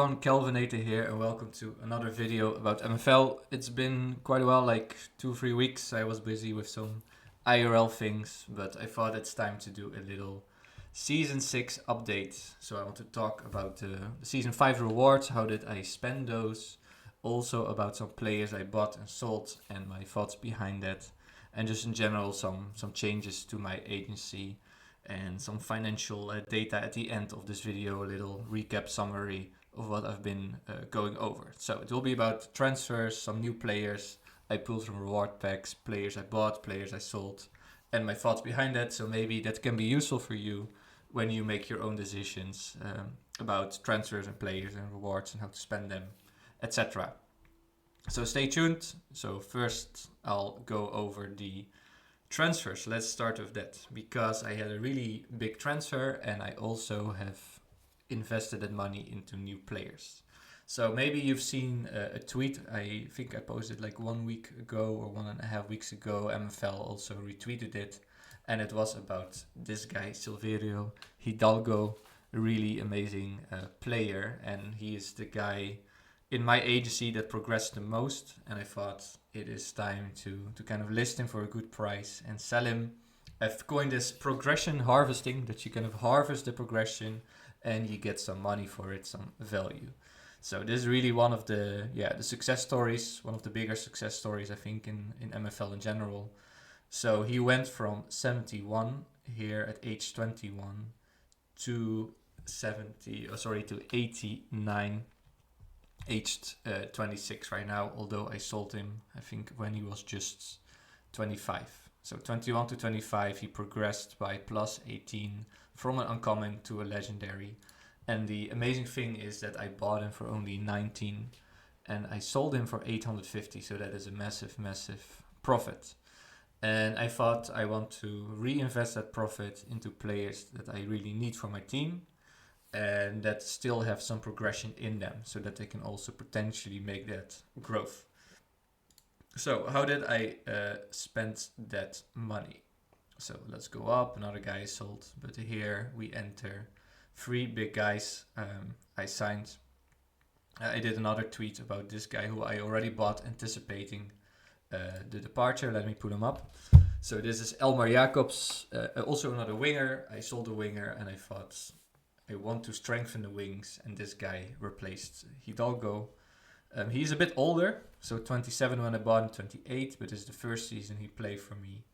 everyone, Kelvinator here, and welcome to another video about MFL. It's been quite a while, like 2-3 weeks. I was busy with some IRL things, but I thought it's time to do a little Season 6 update. So I want to talk about the Season 5 rewards, how did I spend those, also about some players I bought and sold and my thoughts behind that, and just in general some changes to my agency and some financial data at the end of this video, a little recap summary of what I've been going over. So it will be about transfers, some new players I pulled from reward packs, players I bought, players I sold, and my thoughts behind that. So maybe that can be useful for you when you make your own decisions about transfers and players and rewards and how to spend them, etc. So stay tuned. So first I'll go over the transfers. Let's start with that, because I had a really big transfer and I also have invested that money into new players. So maybe you've seen a tweet, I think I posted like 1 week ago or 1.5 weeks ago. MFL also retweeted it, and it was about this guy, Silverio Hidalgo, a really amazing player, and he is the guy in my agency that progressed the most, and I thought it is time to kind of list him for a good price and sell him. I've coined this progression harvesting, that you kind of harvest the progression and you get some money for it, some value. So this is really one of the success stories, one of the bigger success stories I think in MFL in general. So he went from 71 here at age 21 to 89 aged 26 right now, although I sold him I think when he was just 25. So 21 to 25 he progressed by plus 18 from an uncommon to a legendary. And the amazing thing is that I bought him for only 19 and I sold him for 850, so that is a massive profit. And I thought I want to reinvest that profit into players that I really need for my team and that still have some progression in them, so that they can also potentially make that growth. So how did I spend that money? So let's go up. Another guy is sold, but here we enter 3 big guys I signed. I did another tweet about this guy who I already bought, anticipating the departure. Let me pull him up. So this is Elmar Jacobs, also another winger. I sold a winger and I thought I want to strengthen the wings, and this guy replaced Hidalgo. He's a bit older, so 27 when I bought him, 28, but this is the first season he played for me.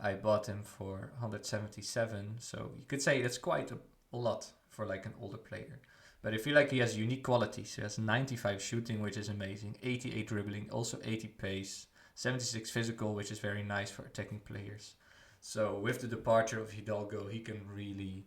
I bought him for 177, so you could say that's quite a lot for like an older player. But I feel like he has unique qualities. He has 95 shooting, which is amazing, 88 dribbling, also 80 pace, 76 physical, which is very nice for attacking players. So with the departure of Hidalgo, he can really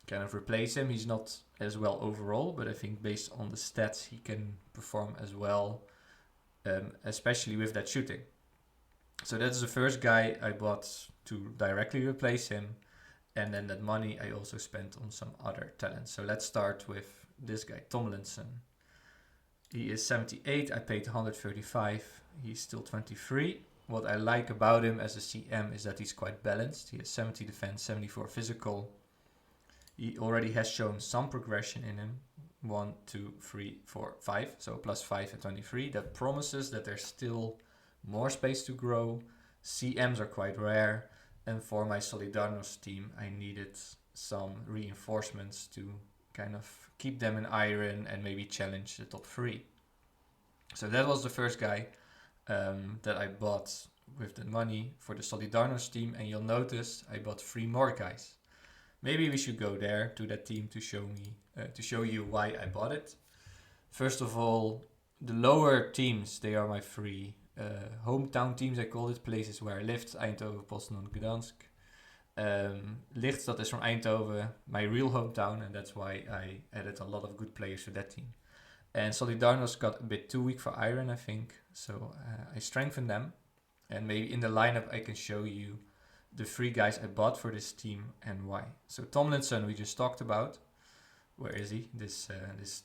kind of replace him. He's not as well overall, but I think based on the stats he can perform as well, especially with that shooting. So that's the first guy I bought to directly replace him, and then that money I also spent on some other talents. So let's start with this guy, Tomlinson. He is 78, I paid 135, he's still 23. What I like about him as a CM is that he's quite balanced. He has 70 defense, 74 physical. He already has shown some progression in him. 1, 2, 3, 4, 5. So plus 5 at 23. That promises that there's still more space to grow. CMs are quite rare. And for my Solidarnos team, I needed some reinforcements to kind of keep them in iron and maybe challenge the top 3. So that was the first guy that I bought with the money for the Solidarnos team. And you'll notice I bought 3 more guys. Maybe we should go there to that team to show you why I bought it. First of all, the lower teams, they are my 3 hometown teams, I call it, places where I lived: Eindhoven, Poznan, Gdansk. Lichtstad is from Eindhoven, my real hometown, and that's why I added a lot of good players to that team. And Solidarnos got a bit too weak for iron, I think, so I strengthened them. And maybe in the lineup I can show you the 3 guys I bought for this team and why. So Tomlinson we just talked about. Where is he? This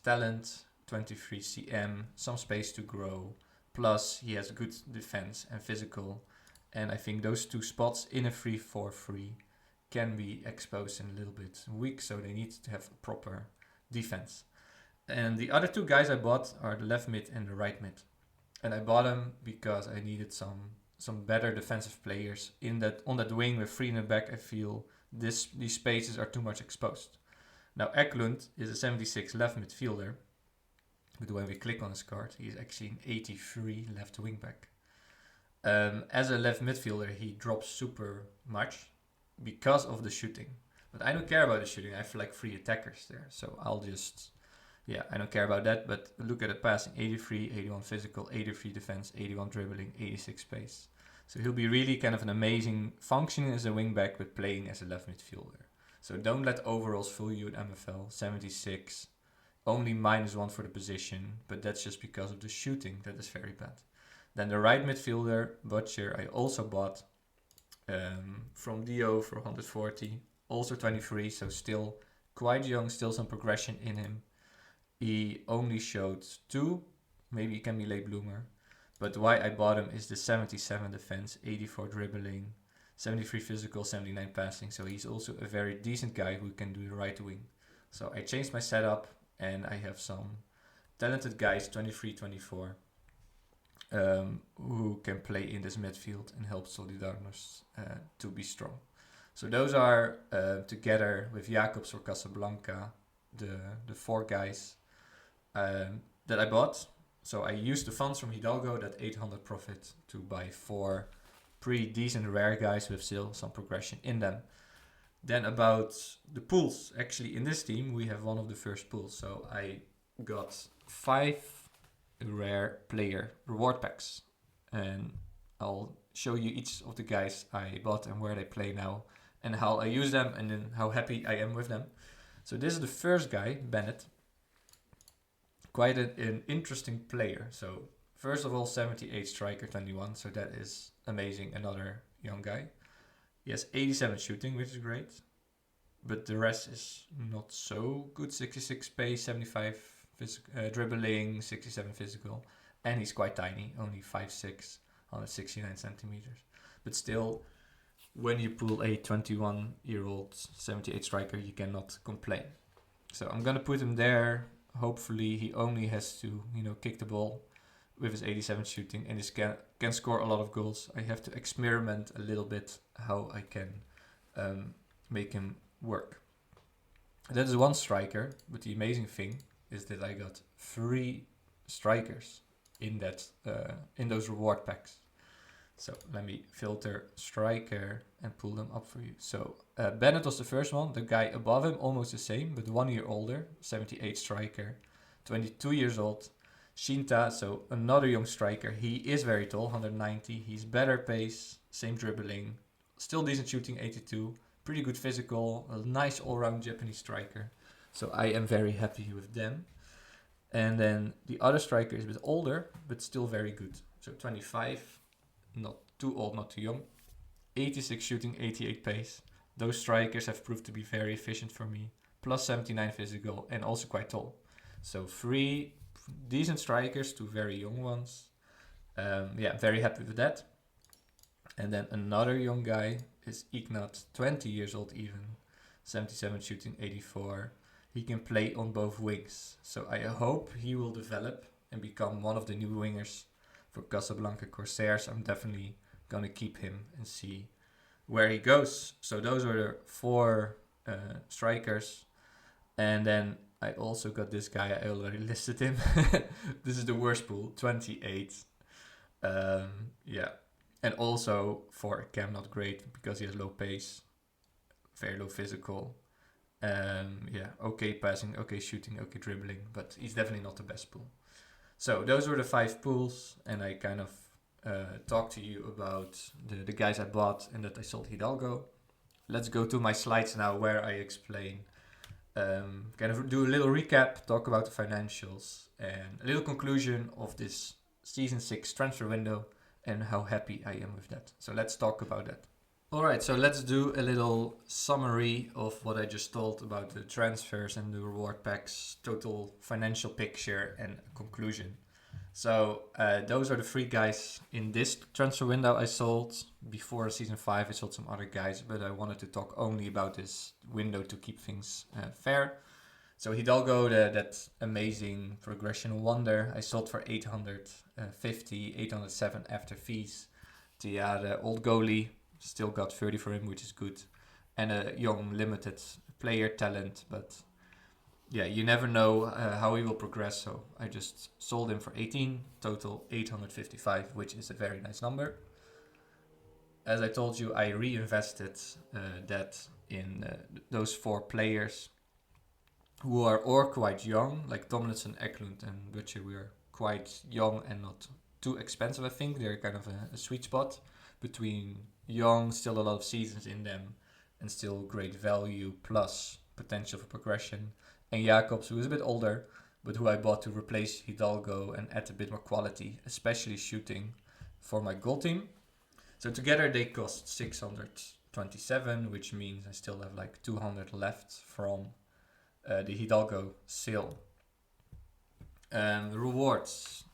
talent, 23 CM, some space to grow. Plus he has good defense and physical. And I think those 2 spots in a 3-4-3 can be exposed and a little bit weak. So they need to have proper defense. And the other two guys I bought are the left mid and the right mid. And I bought them because I needed some better defensive players in that on that wing with 3 in the back. I feel these spaces are too much exposed. Now Eklund is a 76 left midfielder, but when we click on his card, he's actually an 83 left wing back. As a left midfielder, he drops super much because of the shooting. But I don't care about the shooting. I have like 3 attackers there, so I'll just I don't care about that, but look at the passing. 83, 81 physical, 83 defense, 81 dribbling, 86 pace. So he'll be really kind of an amazing functioning as a wingback, but playing as a left midfielder. So don't let overalls fool you in MFL. 76, only -1 for the position, but that's just because of the shooting. That is very bad. Then the right midfielder, Butcher, I also bought from Dio for 140. Also 23, so still quite young, still some progression in him. He only showed 2, maybe he can be late bloomer. But why I bought him is the 77 defense, 84 dribbling, 73 physical, 79 passing. So he's also a very decent guy who can do the right wing. So I changed my setup and I have some talented guys, 23, 24, who can play in this midfield and help Solidarność to be strong. So those are, together with Jacobs or Casablanca, the 4 guys that I bought. So I used the funds from Hidalgo, that 800 profit, to buy 4 pretty decent rare guys with still some progression in them. Then about the pools. Actually, in this team, we have one of the first pools. So I got 5 rare player reward packs. And I'll show you each of the guys I bought and where they play now, and how I use them, and then how happy I am with them. So this is the first guy, Bennett. Quite an interesting player. So first of all, 78 striker, 21. So that is amazing. Another young guy. He has 87 shooting, which is great. But the rest is not so good. 66 pace, 75 dribbling, 67 physical. And he's quite tiny, only 5'6", 169 centimeters. But still, when you pull a 21-year-old 78 striker, you cannot complain. So I'm going to put him there. Hopefully he only has to, kick the ball with his 87 shooting, and he can score a lot of goals. I have to experiment a little bit how I can make him work. That is one striker, but the amazing thing is that I got 3 strikers in those reward packs. So let me filter striker and pull them up for you. So Bennett was the first one. The guy above him, almost the same, but 1 year older. 78 striker, 22 years old. Shinta, so another young striker. He is very tall, 190. He's better pace, same dribbling. Still decent shooting, 82. Pretty good physical. A nice all-round Japanese striker. So I am very happy with them. And then the other striker is a bit older, but still very good. So 25. Not too old, not too young. 86 shooting, 88 pace. Those strikers have proved to be very efficient for me. Plus 79 physical and also quite tall. So 3 decent strikers, 2 very young ones. Very happy with that. And then another young guy is Ignat, 20 years old even. 77 shooting, 84. He can play on both wings. So I hope he will develop and become one of the new wingers for Casablanca Corsairs. I'm definitely going to keep him and see where he goes. So those are the 4 strikers. And then I also got this guy. I already listed him. This is the worst pool, 28. And also for Cam, not great because he has low pace, very low physical. Okay passing, okay shooting, okay dribbling, but he's definitely not the best pool. So those were the 5 pools, and I kind of talked to you about the guys I bought and that I sold Hidalgo. Let's go to my slides now where I explain, kind of do a little recap, talk about the financials, and a little conclusion of this Season 6 transfer window and how happy I am with that. So let's talk about that. Alright, so let's do a little summary of what I just told about the transfers and the reward packs, total financial picture and conclusion. So those are the 3 guys in this transfer window I sold. Before Season 5 I sold some other guys, but I wanted to talk only about this window to keep things fair. So Hidalgo, that amazing progression wonder, I sold for 850, 807 after fees. The old goalie, still got 30 for him, which is good. And a young limited player talent, but yeah, you never know how he will progress. So I just sold him for 18, total 855, which is a very nice number. As I told you, I reinvested that in those 4 players who are or quite young, like Tomlinson, Eklund, and Butcher. We are quite young and not too expensive. I think they're kind of a sweet spot between young, still a lot of seasons in them, and still great value plus potential for progression. And Jacobs, who is a bit older, but who I bought to replace Hidalgo and add a bit more quality, especially shooting for my goal team. So together they cost 627, which means I still have like 200 left from the Hidalgo sale. Rewards.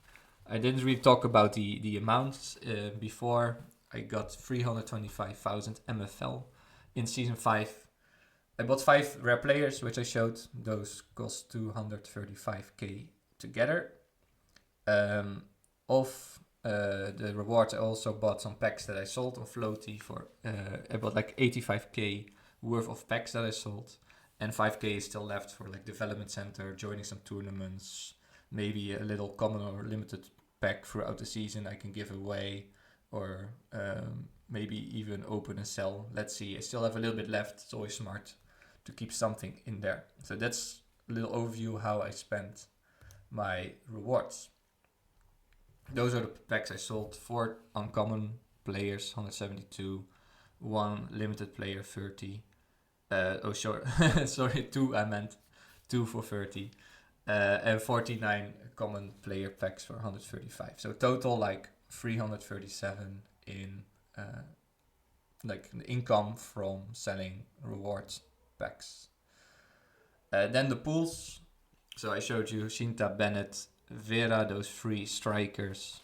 I didn't really talk about the amounts before. I got 325,000 MFL in Season 5. I bought 5 rare players, which I showed. Those cost 235k together. Of the rewards, I also bought some packs that I sold on Floaty for... I bought like 85k worth of packs that I sold. And 5k is still left for like development center, joining some tournaments, maybe a little common or limited pack throughout the season I can give away, or maybe even open and sell. Let's see, I still have a little bit left. It's always smart to keep something in there. So that's a little overview how I spent my rewards. Those are the packs I sold. 4 uncommon players, 172, 1 limited player, 30. Sorry, 2 I meant. 2 for 30. And 49 common player packs for 135. So total like 337 in like the income from selling rewards packs. Then the pools. So I showed you Shinta, Bennett, Vera, those 3 strikers.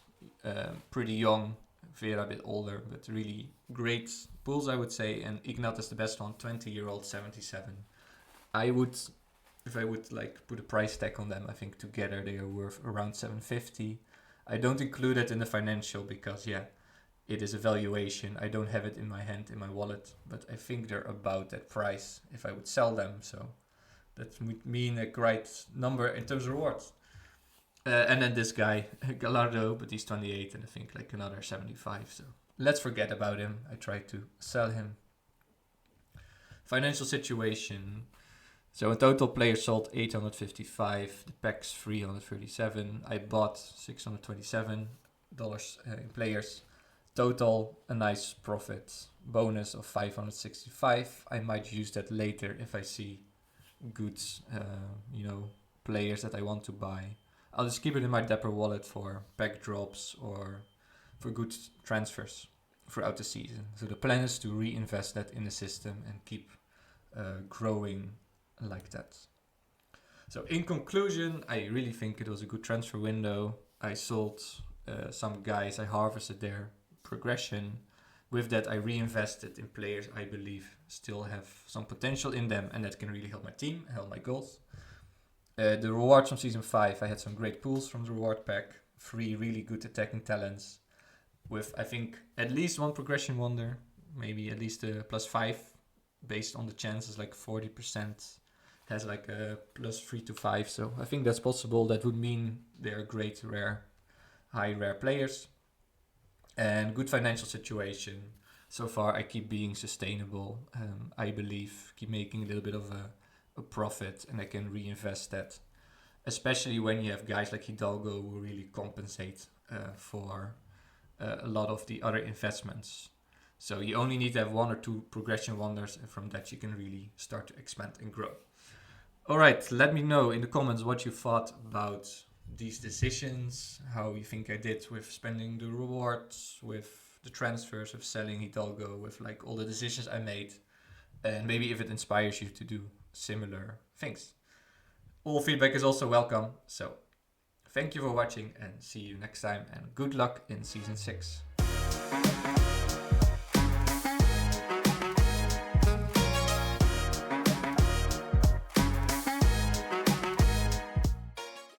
Pretty young. Vera a bit older, but really great pools, I would say. And Ignat is the best one, 20-year-old, 77. If I would like put a price tag on them, I think together they are worth around 750. I don't include it in the financial because it is a valuation. I don't have it in my hand, in my wallet, but I think they're about that price if I would sell them. So that would mean a great number in terms of rewards. And then this guy, Gallardo, but he's 28 and I think like another 75. So let's forget about him. I tried to sell him. Financial situation. So in total, players sold 855, the packs 337. I bought $627 in players. Total, a nice profit. Bonus of 565. I might use that later if I see good, players that I want to buy. I'll just keep it in my Dapper wallet for pack drops or for good transfers throughout the season. So the plan is to reinvest that in the system and keep growing like that. So in conclusion, I really think it was a good transfer window. I sold some guys, I harvested their progression. With that, I reinvested in players I believe still have some potential in them and that can really help my team, help my goals. The rewards from Season 5, I had some great pools from the reward pack. 3 really good attacking talents with, I think, at least 1 progression wonder, maybe at least a +5 based on the chances, like 40% has like a +3 to 5. So I think that's possible. That would mean they're great, high rare players. And good financial situation. So far, I keep being sustainable. I believe keep making a little bit of a profit and I can reinvest that, especially when you have guys like Hidalgo who really compensate for a lot of the other investments. So you only need to have 1 or 2 progression wonders and from that you can really start to expand and grow. Alright, let me know in the comments what you thought about these decisions, how you think I did with spending the rewards, with the transfers, with selling Hidalgo, with like all the decisions I made, and maybe if it inspires you to do similar things. All feedback is also welcome. So thank you for watching and see you next time and good luck in Season 6.